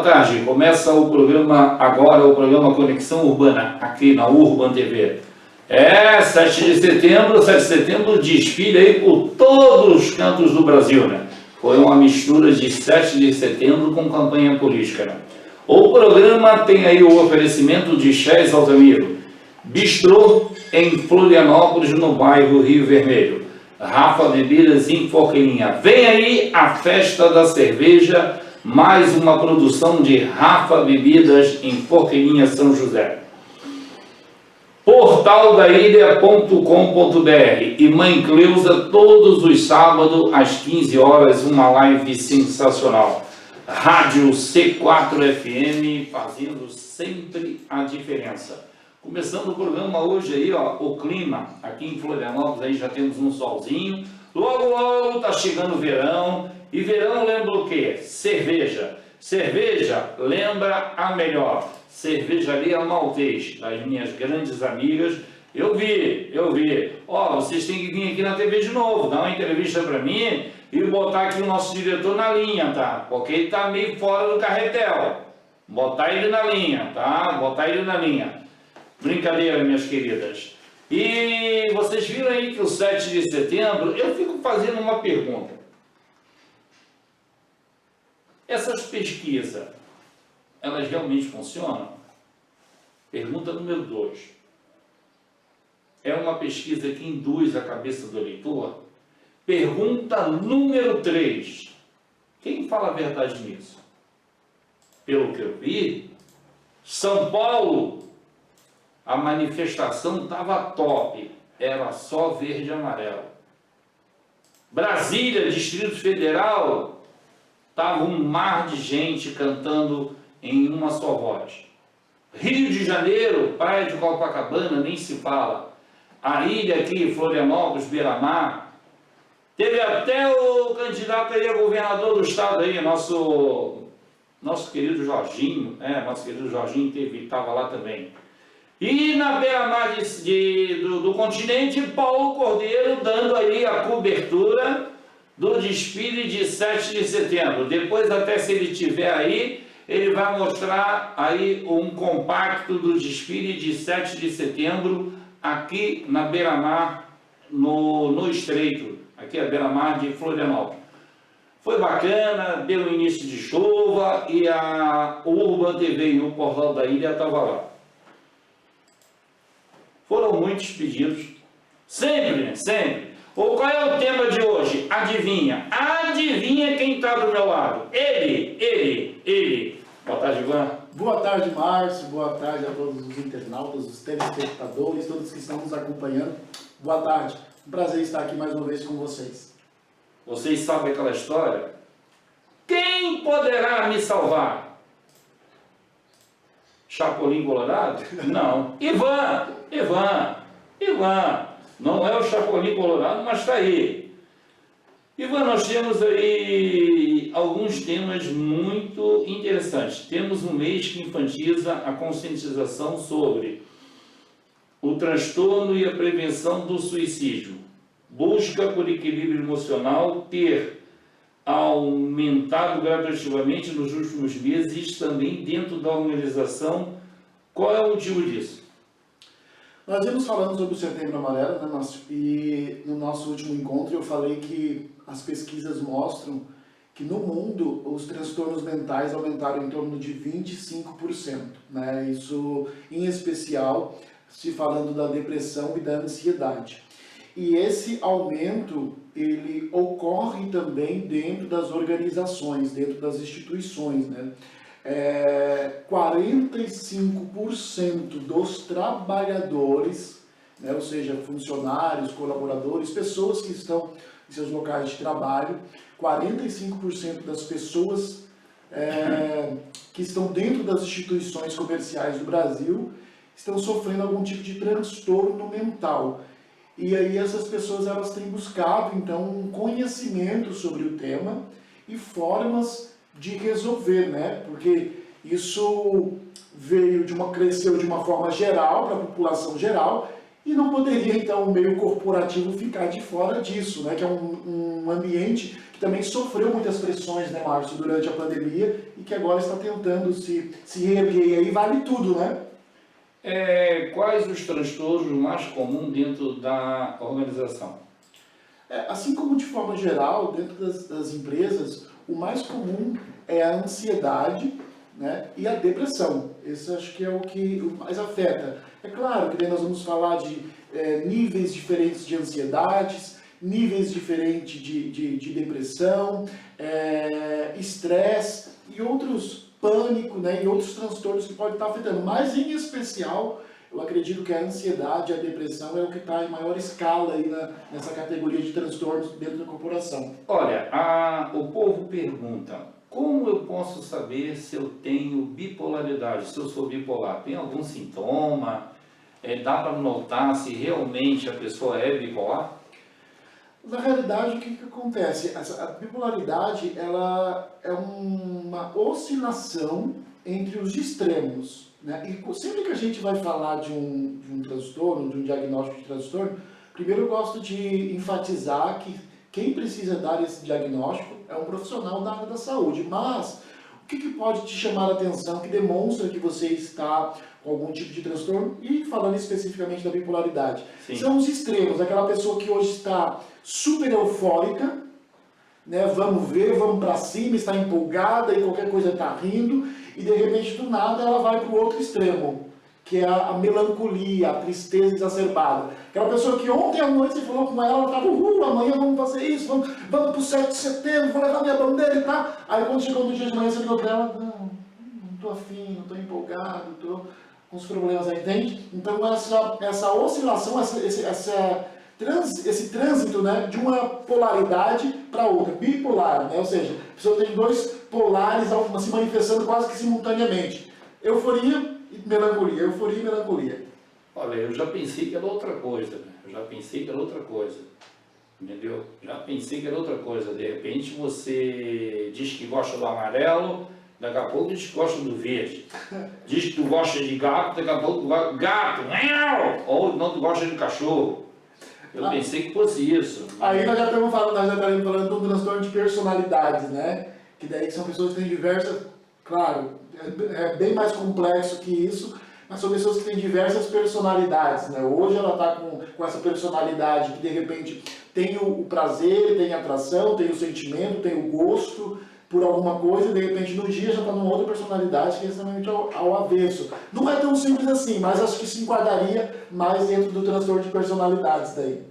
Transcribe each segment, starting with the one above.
Boa tarde, começa o programa agora, o programa Conexão Urbana, aqui na Urban TV. 7 de setembro, desfile aí por todos os cantos do Brasil, né? Foi uma mistura de 7 de setembro com campanha política, né? O programa tem aí o oferecimento de Chés Altamiro, Bistrô em Florianópolis, no bairro Rio Vermelho. Rafa Bebidas em Forquilinha. Vem aí a Festa da Cerveja, mais uma produção de Rafa Bebidas em Forquilinha, São José. Portaldailha.com.br e Mãe Cleusa, todos os sábados às 15 horas, uma live sensacional. Rádio C4FM, fazendo sempre a diferença. Começando o programa hoje aí, ó, o clima aqui em Florianópolis, aí já temos um solzinho. Logo, logo tá chegando o verão. E verão lembra o quê? Cerveja. Cerveja lembra a melhor. Cervejaria Maltês, das minhas grandes amigas. Eu vi. Ó, vocês têm que vir aqui na TV de novo, dar uma entrevista para mim e botar aqui o nosso diretor na linha, tá? Porque ele tá meio fora do carretel. Botar ele na linha, tá? Botar ele na linha. Brincadeira, minhas queridas. E vocês viram aí que o 7 de setembro, eu fico fazendo uma pergunta. Essas pesquisas, elas realmente funcionam? Pergunta número 2. É uma pesquisa que induz a cabeça do eleitor? Pergunta número 3. Quem fala a verdade nisso? Pelo que eu vi, São Paulo, a manifestação estava top, era só verde e amarelo. Brasília, Distrito Federal, estava um mar de gente cantando em uma só voz. Rio de Janeiro, Praia de Copacabana, nem se fala. A ilha aqui, Florianópolis, Beira-Mar. Teve até o candidato aí a governador do estado aí, nosso querido Jorginho, estava lá também. E na beira-mar do continente, Paulo Cordeiro dando aí a cobertura do desfile de 7 de setembro. Depois, até se ele estiver aí, ele vai mostrar aí um compacto do desfile de 7 de setembro aqui na beira-mar, no Estreito, aqui a beira-mar de Florianópolis. Foi bacana, deu início de chuva e a Urban TV e o Portal da Ilha estavam lá. Foram muitos pedidos, sempre, né? Sempre. Qual é o tema de hoje? Adivinha? Adivinha quem está do meu lado? Ele. Boa tarde, Ivan. Boa tarde, Márcio. Boa tarde a todos os internautas, os telespectadores, todos que estão nos acompanhando. Boa tarde. Um prazer estar aqui mais uma vez com vocês. Vocês sabem aquela história? Quem poderá me salvar? Chapolin Colorado? Não. Ivan. Não é o Chapolin Colorado, mas está aí. Ivan, nós temos aí alguns temas muito interessantes. Temos um mês que enfatiza a conscientização sobre o transtorno e a prevenção do suicídio. Busca por equilíbrio emocional ter aumentado gradativamente nos últimos meses, também dentro da organização. Qual é o motivo disso? Nós vimos falando sobre o Setembro Amarelo, né, Márcio? E no nosso último encontro eu falei que as pesquisas mostram que no mundo os transtornos mentais aumentaram em torno de 25%, né? Isso em especial se falando da depressão e da ansiedade. E esse aumento, ele ocorre também dentro das organizações, dentro das instituições, né? 45% dos trabalhadores, né, ou seja, funcionários, colaboradores, pessoas que estão em seus locais de trabalho, 45% das pessoas que estão dentro das instituições comerciais do Brasil estão sofrendo algum tipo de transtorno mental. E aí essas pessoas elas têm buscado então um conhecimento sobre o tema e formas de resolver, né? Porque isso cresceu de uma forma geral para a população geral e não poderia então o meio corporativo ficar de fora disso, né? Que é um ambiente que também sofreu muitas pressões, né, Márcio, durante a pandemia e que agora está tentando se reerguer. E aí vale tudo, né? Quais os transtornos mais comuns dentro da organização? Assim como de forma geral, dentro das empresas, o mais comum é a ansiedade, né, e a depressão. Esse acho que é o que mais afeta. É claro que daí nós vamos falar de níveis diferentes de ansiedades, níveis diferentes de depressão, estresse e outros pânico, né, e outros transtornos que podem estar afetando. Mas, em especial, eu acredito que a ansiedade e a depressão é o que está em maior escala aí nessa categoria de transtornos dentro da corporação. Olha, o povo pergunta, como eu posso saber se eu tenho bipolaridade, se eu sou bipolar? Tem algum sintoma? Dá para notar se realmente a pessoa é bipolar? Na realidade, o que acontece? A bipolaridade ela é uma oscilação entre os extremos, né? E sempre que a gente vai falar de um transtorno, de um diagnóstico de transtorno, primeiro eu gosto de enfatizar que quem precisa dar esse diagnóstico é um profissional da área da saúde. Mas o que pode te chamar a atenção, que demonstra que você está com algum tipo de transtorno? E falando especificamente da bipolaridade, Sim. São os extremos, aquela pessoa que hoje está super eufórica, né? Vamos ver, vamos para cima, está empolgada e qualquer coisa está rindo, e de repente do nada ela vai para o outro extremo, que é a melancolia, a tristeza exacerbada. Aquela pessoa que ontem à noite você falou com ela estava, amanhã vamos fazer isso, vamos para o 7 de setembro, vou levar minha bandeira e tal. Aí quando chegou no dia de manhã você ligou para ela, não estou afim, não estou empolgado, estou com os problemas aí, entende? Então essa oscilação, esse trânsito, né, de uma polaridade para outra, bipolar, né? Ou seja, a pessoa tem dois polares se manifestando quase que simultaneamente. Euforia e melancolia, euforia e melancolia. Olha, eu já pensei que era outra coisa, né? Entendeu? Já pensei que era outra coisa. De repente você diz que gosta do amarelo, daqui a pouco diz que gosta do verde. Diz que tu gosta de gato, daqui a pouco tu gosta de gato, ou não tu gosta de cachorro. Eu pensei que fosse isso. Aí nós já estamos falando de um transtorno de personalidades, né? Que daí são pessoas que têm diversas, claro, é bem mais complexo que isso, mas são pessoas que têm diversas personalidades, né? Hoje ela está com essa personalidade que de repente tem o prazer, tem a atração, tem o sentimento, tem o gosto por alguma coisa, e de repente no dia já está numa outra personalidade que é extremamente ao avesso. Não é tão simples assim, mas acho que se enquadraria mais dentro do transtorno de personalidades daí.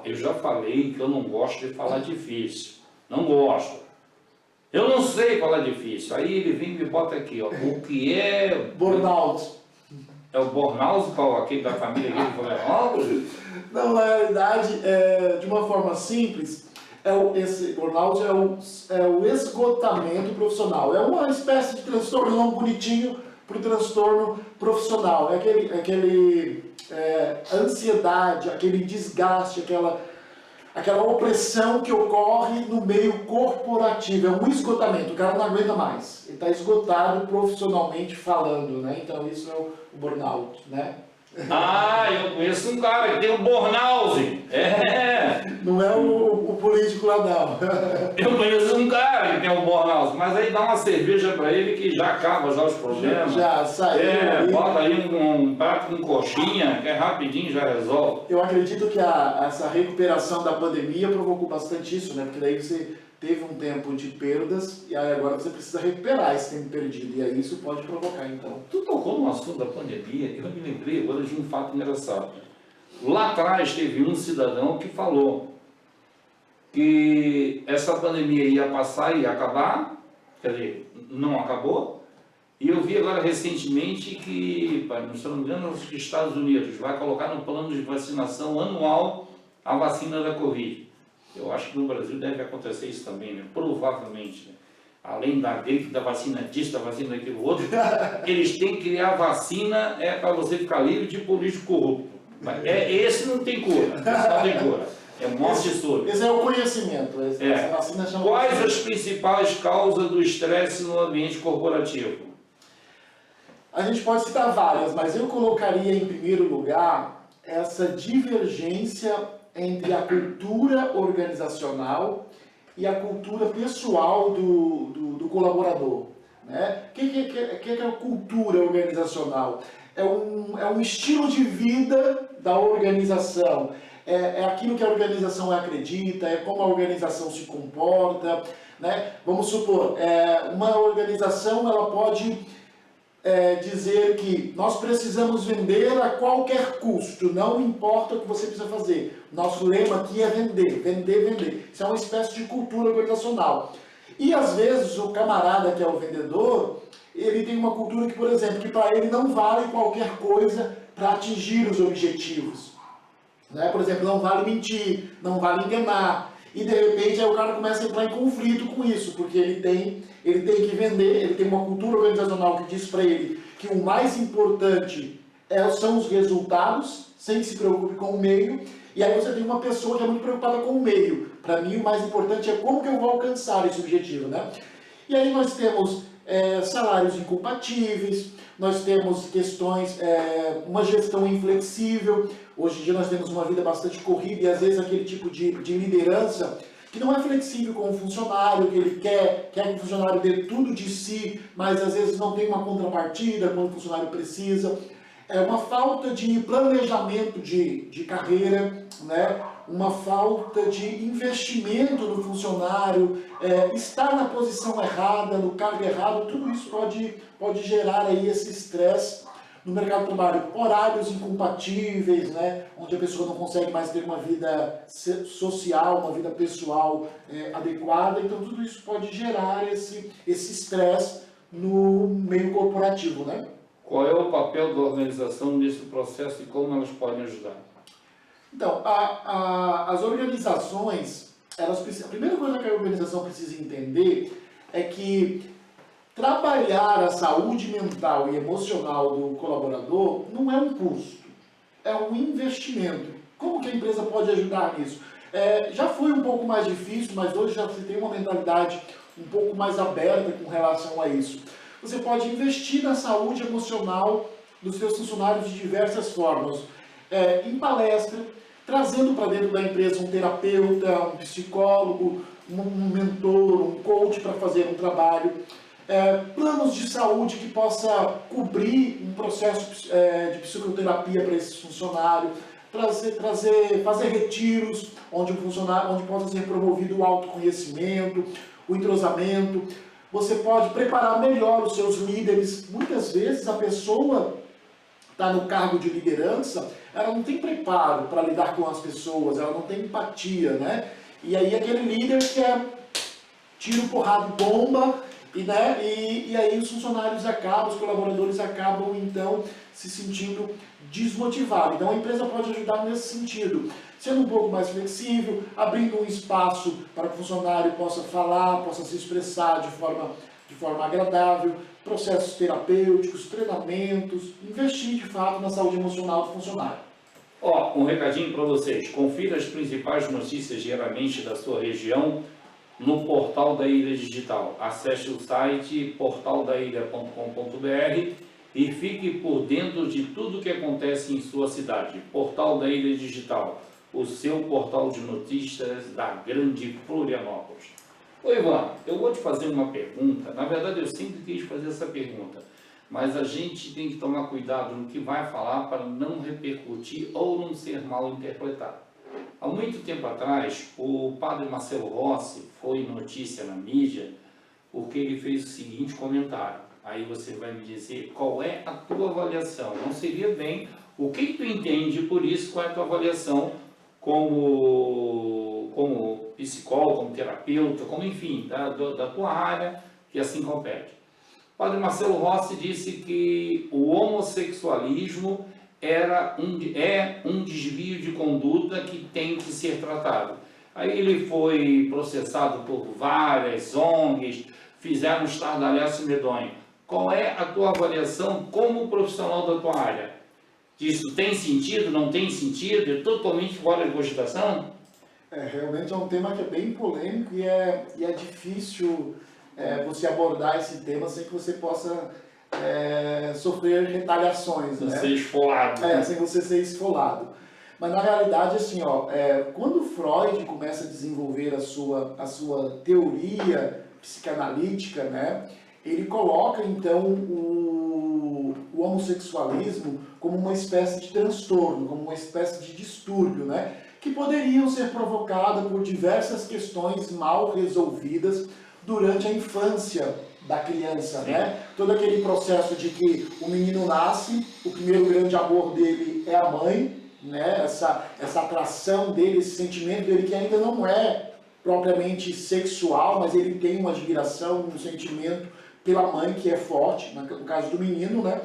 Eu já falei que eu não gosto de falar difícil. Não gosto. Eu não sei falar difícil. Aí ele vem e me bota aqui, o que é... Burnout. É o burnout, aquele da família que ele falou? Não, na realidade, de uma forma simples, esse burnout é o esgotamento profissional. É uma espécie de transtorno não bonitinho para o transtorno profissional. É aquele ansiedade, aquele desgaste, aquela opressão que ocorre no meio corporativo. É um esgotamento, o cara não aguenta mais. Ele está esgotado profissionalmente falando, né? Então isso é o burnout, né? Eu conheço um cara que tem um burnout. Não é o político lá, não. Eu conheço um cara que tem um burnout, mas aí dá uma cerveja para ele que já acaba já os problemas. Já saiu. Bota aí um prato com coxinha, que é rapidinho já resolve. Eu acredito que essa recuperação da pandemia provocou bastante isso, né? Porque daí você teve um tempo de perdas e aí agora você precisa recuperar esse tempo perdido. E aí isso pode provocar, então. Tu tocou no assunto da pandemia, eu me lembrei agora de um fato engraçado. Lá atrás teve um cidadão que falou que essa pandemia ia passar e ia acabar, quer dizer, não acabou. E eu vi agora recentemente que, se não me engano, os Estados Unidos vai colocar no plano de vacinação anual a vacina da Covid. Eu acho que no Brasil deve acontecer isso também, né? Provavelmente. Né? Além da gripe, da vacina disso, da vacina daquilo outro, eles têm que criar vacina para você ficar livre de político corrupto. Esse não tem cura, é morte súbita. Esse é o conhecimento. Essa vacina chama Quais as principais causas do estresse no ambiente corporativo? A gente pode citar várias, mas eu colocaria em primeiro lugar essa divergência entre a cultura organizacional e a cultura pessoal do colaborador. Né? O que é a cultura organizacional? É um estilo de vida da organização, é aquilo que a organização acredita, é como a organização se comporta. Né? Vamos supor, uma organização ela pode dizer que nós precisamos vender a qualquer custo, não importa o que você precisa fazer. Nosso lema aqui é vender, vender, vender. Isso é uma espécie de cultura organizacional. E às vezes o camarada que é o vendedor, ele tem uma cultura que, por exemplo, que para ele não vale qualquer coisa para atingir os objetivos. Né? Por exemplo, não vale mentir, não vale enganar. E de repente aí o cara começa a entrar em conflito com isso, porque ele tem que vender, ele tem uma cultura organizacional que diz para ele que o mais importante são os resultados, sem que se preocupe com o meio, e aí você tem uma pessoa que é muito preocupada com o meio. Para mim o mais importante é como que eu vou alcançar esse objetivo. Né? E aí nós temos salários incompatíveis, nós temos questões, uma gestão inflexível. Hoje em dia nós temos uma vida bastante corrida e às vezes aquele tipo de liderança que não é flexível com o funcionário, que ele quer que o funcionário dê tudo de si, mas às vezes não tem uma contrapartida quando o funcionário precisa. É uma falta de planejamento de carreira, né? Uma falta de investimento no funcionário, estar na posição errada, no cargo errado, tudo isso pode gerar aí esse estresse no mercado de trabalho. Horários incompatíveis, né? Onde a pessoa não consegue mais ter uma vida social, uma vida pessoal adequada, então tudo isso pode gerar esse estresse no meio corporativo, né? Qual é o papel da organização nesse processo e como elas podem ajudar? Então, as organizações, a primeira coisa que a organização precisa entender é que trabalhar a saúde mental e emocional do colaborador não é um custo, é um investimento. Como que a empresa pode ajudar nisso? Já foi um pouco mais difícil, mas hoje já se tem uma mentalidade um pouco mais aberta com relação a isso. Você pode investir na saúde emocional dos seus funcionários de diversas formas. Em palestra, trazendo para dentro da empresa um terapeuta, um psicólogo, um mentor, um coach para fazer um trabalho. Planos de saúde que possa cobrir um processo de psicoterapia para esse funcionário. Fazer retiros onde possa ser promovido o autoconhecimento, o entrosamento. Você pode preparar melhor os seus líderes. Muitas vezes a pessoa está no cargo de liderança, ela não tem preparo para lidar com as pessoas, ela não tem empatia, né? E aí aquele líder que tira porrada e bomba, e aí os funcionários os colaboradores acabam então se sentindo desmotivados. Então a empresa pode ajudar nesse sentido, sendo um pouco mais flexível, abrindo um espaço para que o funcionário possa falar, possa se expressar de forma agradável, processos terapêuticos, treinamentos, investir de fato na saúde emocional do funcionário. Um recadinho para vocês. Confira as principais notícias diariamente da sua região no portal da Ilha Digital. Acesse o site portaldailha.com.br e fique por dentro de tudo que acontece em sua cidade. Portal da Ilha Digital, o seu portal de notícias da grande Florianópolis. Ivan, eu vou te fazer uma pergunta. Na verdade, eu sempre quis fazer essa pergunta, mas a gente tem que tomar cuidado no que vai falar para não repercutir ou não ser mal interpretado. Há muito tempo atrás, o padre Marcelo Rossi foi notícia na mídia porque ele fez o seguinte comentário. Aí você vai me dizer qual é a tua avaliação. Não seria bem o que tu entende por isso, qual é a tua avaliação como psicólogo, como terapeuta, como enfim, da tua área que assim compete. O padre Marcelo Rossi disse que o homossexualismo é um desvio de conduta que tem que ser tratado. Aí ele foi processado por várias ONGs, fizeram um estardalhaço medonho. Qual é a tua avaliação como profissional da tua área? Isso tem sentido, não tem sentido? É totalmente fora de cogitação? Realmente é um tema que é bem polêmico e é difícil você abordar esse tema sem que você possa sofrer retaliações, né? Ser esfolado. Sem você ser esfolado. Mas na realidade, assim, quando Freud começa a desenvolver a sua teoria psicanalítica, né, ele coloca então o homossexualismo como uma espécie de transtorno, como uma espécie de distúrbio, né, que poderiam ser provocados por diversas questões mal resolvidas durante a infância da criança, né? Todo aquele processo de que o menino nasce, o primeiro grande amor dele é a mãe, né? Essa atração dele, esse sentimento dele que ainda não é propriamente sexual, mas ele tem uma admiração, um sentimento pela mãe que é forte, no caso do menino, né?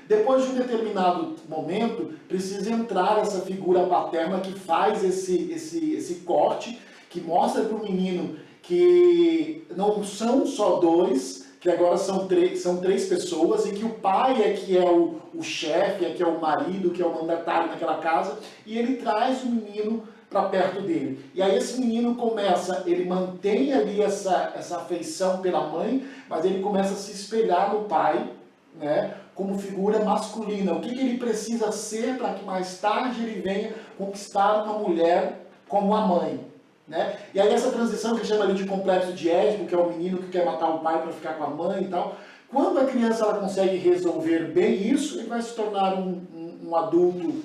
Depois de um determinado momento, precisa entrar essa figura paterna que faz esse corte, que mostra para o menino que não são só dois, que agora são três pessoas, e que o pai é que é o chefe, é que é o marido, que é o mandatário naquela casa, e ele traz o menino para perto dele. E aí esse menino começa, ele mantém ali essa afeição pela mãe, mas ele começa a se espelhar no pai, né, como figura masculina. O que ele precisa ser para que mais tarde ele venha conquistar uma mulher como a mãe, né? E aí essa transição que chama ali de complexo de Édipo, que é o menino que quer matar o pai para ficar com a mãe e tal, quando a criança ela consegue resolver bem isso, ele vai se tornar um adulto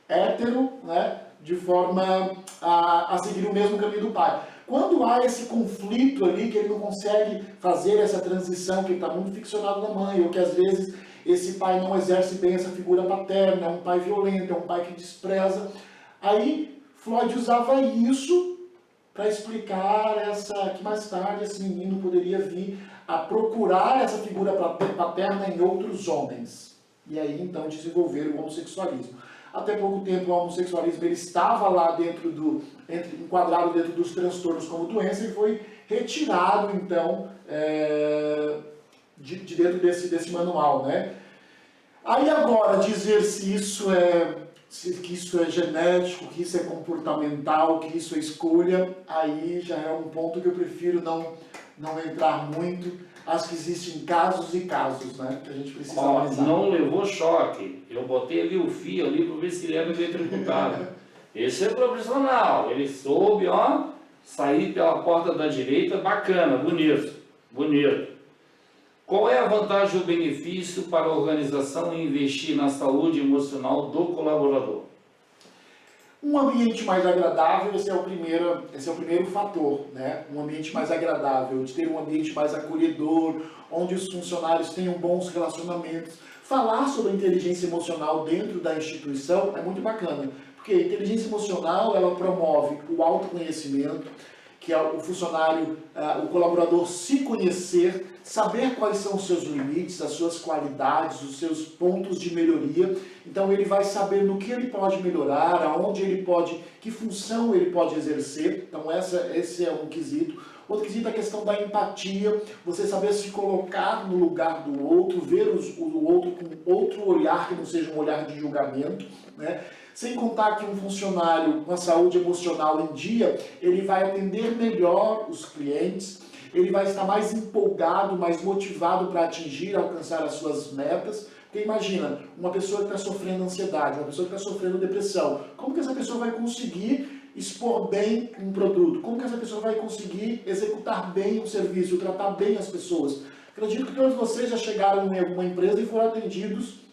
hétero, né, de forma a seguir o mesmo caminho do pai. Quando há esse conflito ali, que ele não consegue fazer essa transição, que ele está muito ficcionado na mãe, ou que às vezes esse pai não exerce bem essa figura paterna, é um pai violento, é um pai que despreza, aí Freud usava isso para explicar que mais tarde esse menino poderia vir a procurar essa figura paterna em outros homens. E aí então desenvolver o homossexualismo. Até pouco tempo o homossexualismo ele estava lá enquadrado dentro dos transtornos como doença e foi retirado então de dentro desse manual, né? Aí agora dizer se isso que isso é genético, que isso é comportamental, que isso é escolha, aí já é um ponto que eu prefiro não entrar muito. Acho que existem casos e casos, né, que a gente precisa analisar. Não levou choque. Eu botei ali o fio ali para ver se ele era eletrocutado. Esse é profissional. Ele soube, sair pela porta da direita, bacana, bonito, bonito. Qual é a vantagem ou benefício para a organização em investir na saúde emocional do colaborador? Um ambiente mais agradável, esse é o primeiro fator, né? Um ambiente mais agradável, de ter um ambiente mais acolhedor, onde os funcionários tenham bons relacionamentos. Falar sobre a inteligência emocional dentro da instituição é muito bacana, porque a inteligência emocional ela promove o autoconhecimento, que é o funcionário, o colaborador se conhecer, saber quais são os seus limites, as suas qualidades, os seus pontos de melhoria. Então ele vai saber no que ele pode melhorar, aonde ele pode, que função ele pode exercer. Então esse é um quesito. Outro quesito é a questão da empatia, você saber se colocar no lugar do outro, ver o outro com outro olhar que não seja um olhar de julgamento, né? Sem contar que um funcionário com a saúde emocional em dia, ele vai atender melhor os clientes, ele vai estar mais empolgado, mais motivado para alcançar as suas metas. Porque imagina, uma pessoa que está sofrendo ansiedade, uma pessoa que está sofrendo depressão, como que essa pessoa vai conseguir expor bem um produto? Como que essa pessoa vai conseguir executar bem um serviço, tratar bem as pessoas? Acredito que todos vocês já chegaram em alguma empresa e foram atendidos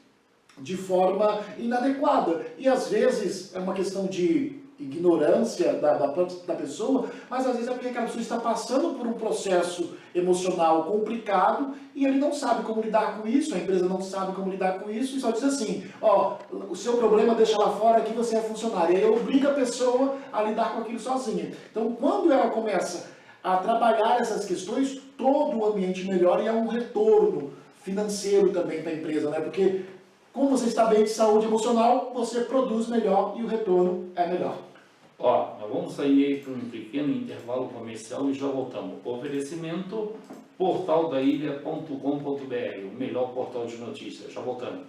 de forma inadequada. E às vezes é uma questão de ignorância da pessoa, mas às vezes é porque aquela pessoa está passando por um processo emocional complicado e ele não sabe como lidar com isso, a empresa não sabe como lidar com isso e só diz assim, o seu problema deixa lá fora, aqui você é funcionário. E aí obriga a pessoa a lidar com aquilo sozinha. Então quando ela começa a trabalhar essas questões, todo o ambiente melhora e há um retorno financeiro também para a empresa, né? Porque como você está bem de saúde emocional, você produz melhor e o retorno é melhor. Nós vamos sair aí para um pequeno intervalo comercial e já voltamos. Oferecimento portaldailha.com.br, o melhor portal de notícias. Já voltamos.